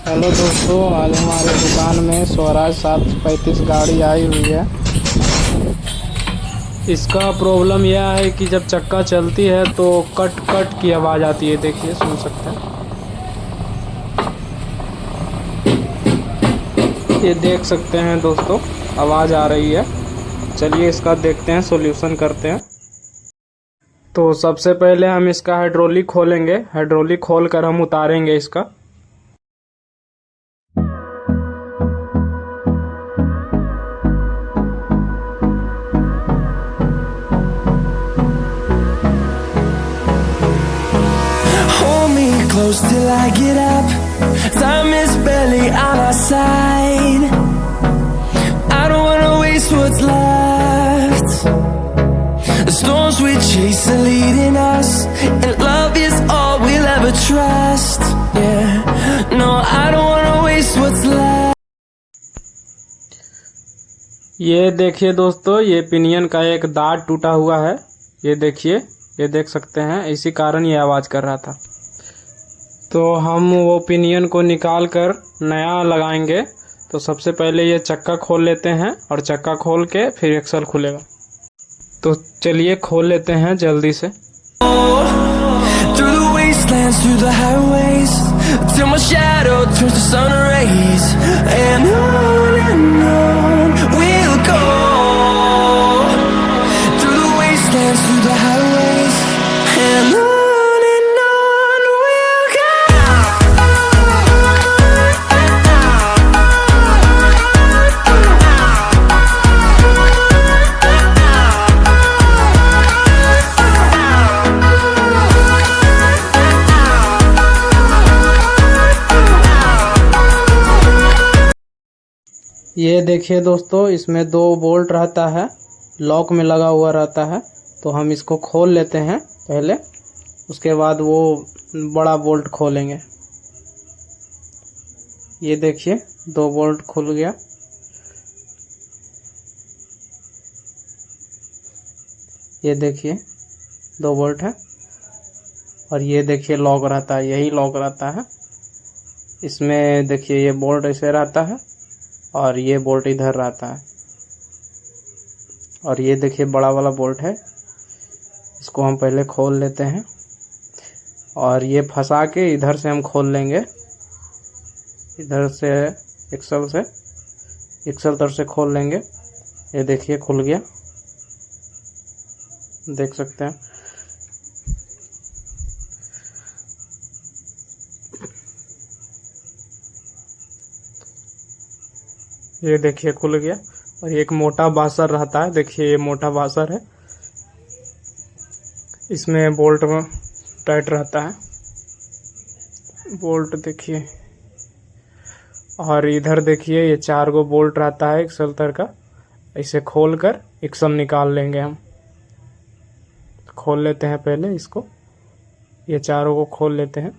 Hello दोस्तों, आज हमारे दुकान में स्वराज 735 गाड़ी आई हुई है। इसका प्रॉब्लम यह है कि जब चक्का चलती है तो कट कट की आवाज़ आती है। देखिए, सुन सकते हैं, ये देख सकते हैं दोस्तों, आवाज़ आ रही है। चलिए इसका देखते हैं, सॉल्यूशन करते हैं। तो सबसे पहले हम इसका हाइड्रोलिक खोलेंगे। हाइड्रोलिक खोल कर हम उतारेंगे इसका। Close till I get up. Time is barely on our side. I don't wanna waste what's left. The storms we chase are leading us, and love is all we'll ever trust. Yeah, no, I don't wanna waste what's left. ये देखिए दोस्तों, ये pinion का एक दांत टूटा हुआ है। ये देखिए, ये देख सकते हैं, इसी कारण ये आवाज़ कर रहा था। तो हम वो पिनियन को निकाल कर नया लगाएंगे। तो सबसे पहले ये चक्का खोल लेते हैं और चक्का खोल के फिर एक्सल खुलेगा। तो चलिए खोल लेते हैं जल्दी से। Through the wastelands, through the highways, till my shadow turns to sun rays, and on we'll go. Through the wastelands, through the highways, and on we'll go. ये देखिए दोस्तों, इसमें 2 बोल्ट रहता है, लॉक में लगा हुआ रहता है। तो हम इसको खोल लेते हैं पहले, उसके बाद वो बड़ा बोल्ट खोलेंगे। ये देखिए, 2 बोल्ट खुल गया। ये देखिए 2 बोल्ट है, और ये देखिए लॉक रहता है, यही लॉक रहता है। इसमें देखिए ये बोल्ट ऐसे रहता है और ये बोल्ट इधर रहता है। और ये देखिए बड़ा वाला बोल्ट है, इसको हम पहले खोल लेते हैं और ये फंसा के इधर से हम खोल लेंगे। इधर से एक्सल तर से खोल लेंगे। ये देखिए खुल गया, देख सकते हैं। ये देखिए खुल गया। और एक मोटा बासर रहता है, देखिए ये मोटा बासर है, इसमें बोल्ट में टाइट रहता है बोल्ट, देखिए। और इधर देखिए ये 4 गो बोल्ट रहता है एक्सल तर का। इसे खोल कर एक्सल निकाल लेंगे हम। खोल लेते हैं पहले इसको, ये चारों को खोल लेते हैं।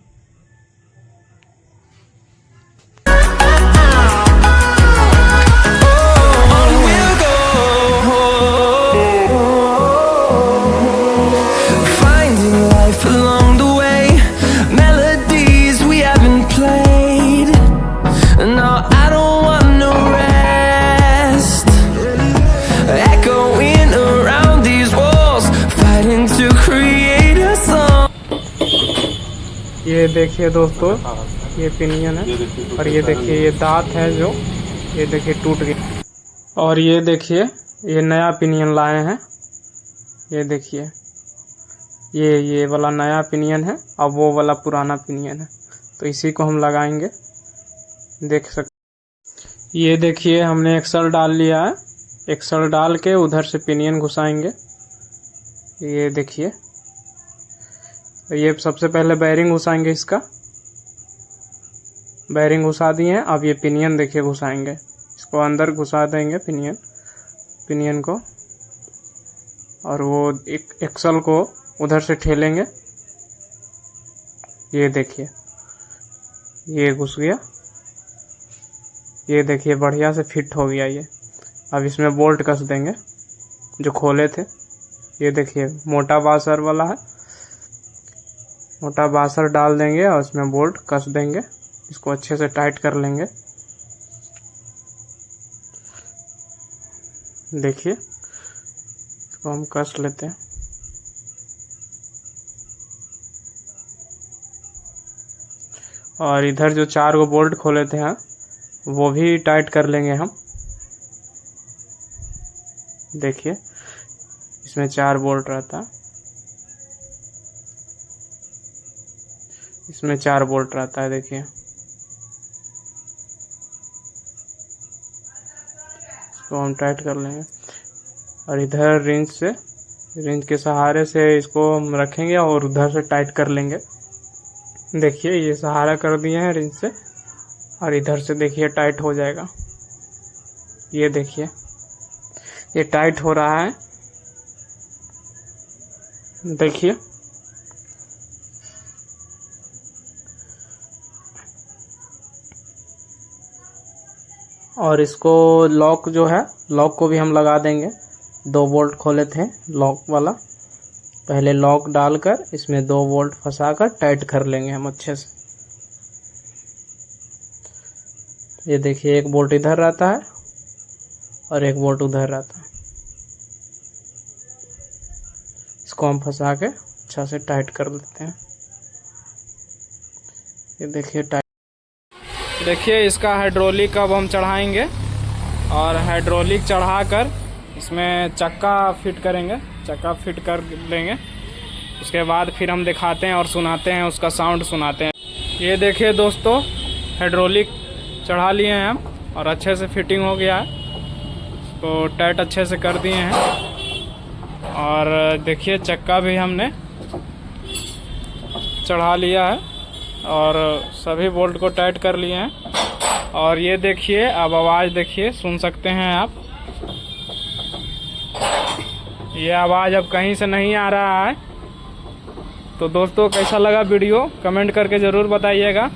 ये देखिए दोस्तों, ये पिनियन है, और ये देखिए ये दांत है जो, ये देखिए टूट गया। और ये देखिए ये नया पिनियन लाए हैं। ये देखिए ये वाला नया पिनियन है, और वो वाला पुराना पिनियन है। तो इसी को हम लगाएंगे, देख सकते। ये देखिए हमने एक्सल डाल लिया है। एक्सल डाल के उधर से पिनियन घुसाएंगे। ये देखिए, ये सबसे पहले बैरिंग घुसाएंगे। इसका बैरिंग घुसा दिए हैं। अब ये पिनियन देखिए घुसाएंगे, इसको अंदर घुसा देंगे पिनियन को, और वो एक एक्सल को उधर से ठेलेंगे। ये देखिए ये घुस गया। ये देखिए बढ़िया से फिट हो गया ये। अब इसमें बोल्ट कस देंगे जो खोले थे। ये देखिए मोटा बासर वाला है, मोटा बासर डाल देंगे और उसमें बोल्ट कस देंगे। इसको अच्छे से टाइट कर लेंगे। देखिए इसको हम कस लेते हैं। और इधर जो 4 गो बोल्ट खोले थे वो भी टाइट कर लेंगे हम। देखिए इसमें 4 बोल्ट रहता है, इसमें 4 बोल्ट रहता है। देखिए इसको हम टाइट कर लेंगे। और इधर रिंच के सहारे से इसको हम रखेंगे और उधर से टाइट कर लेंगे। देखिए ये सहारा कर दिए हैं रिंच से, और इधर से देखिए टाइट हो जाएगा। ये देखिए ये टाइट हो रहा है। देखिए और इसको लॉक जो है, लॉक को भी हम लगा देंगे। 2 बोल्ट खोले थे लॉक वाला, पहले लॉक डालकर इसमें 2 बोल्ट फंसाकर टाइट कर लेंगे हम अच्छे से। ये देखिए एक बोल्ट इधर रहता है और एक बोल्ट उधर रहता है। इसको हम फंसा के अच्छा से टाइट कर लेते हैं। ये देखिए टाइट। देखिए इसका हाइड्रोलिक अब हम चढ़ाएंगे और हाइड्रोलिक चढ़ाकर इसमें चक्का फिट करेंगे, चक्का फिट कर लेंगे। उसके बाद फिर हम दिखाते हैं और सुनाते हैं, उसका साउंड सुनाते हैं। ये देखिए दोस्तों हाइड्रोलिक चढ़ा लिए हैं हम और अच्छे से फिटिंग हो गया है, तो टाइट अच्छे से कर दिए हैं। और देखिए चक्का भी हमने चढ़ा लिया है और सभी बोल्ट को टाइट कर लिए हैं। और ये देखिए अब आवाज़ देखिए, सुन सकते हैं आप, ये आवाज़ अब कहीं से नहीं आ रहा है। तो दोस्तों कैसा लगा वीडियो कमेंट करके ज़रूर बताइएगा।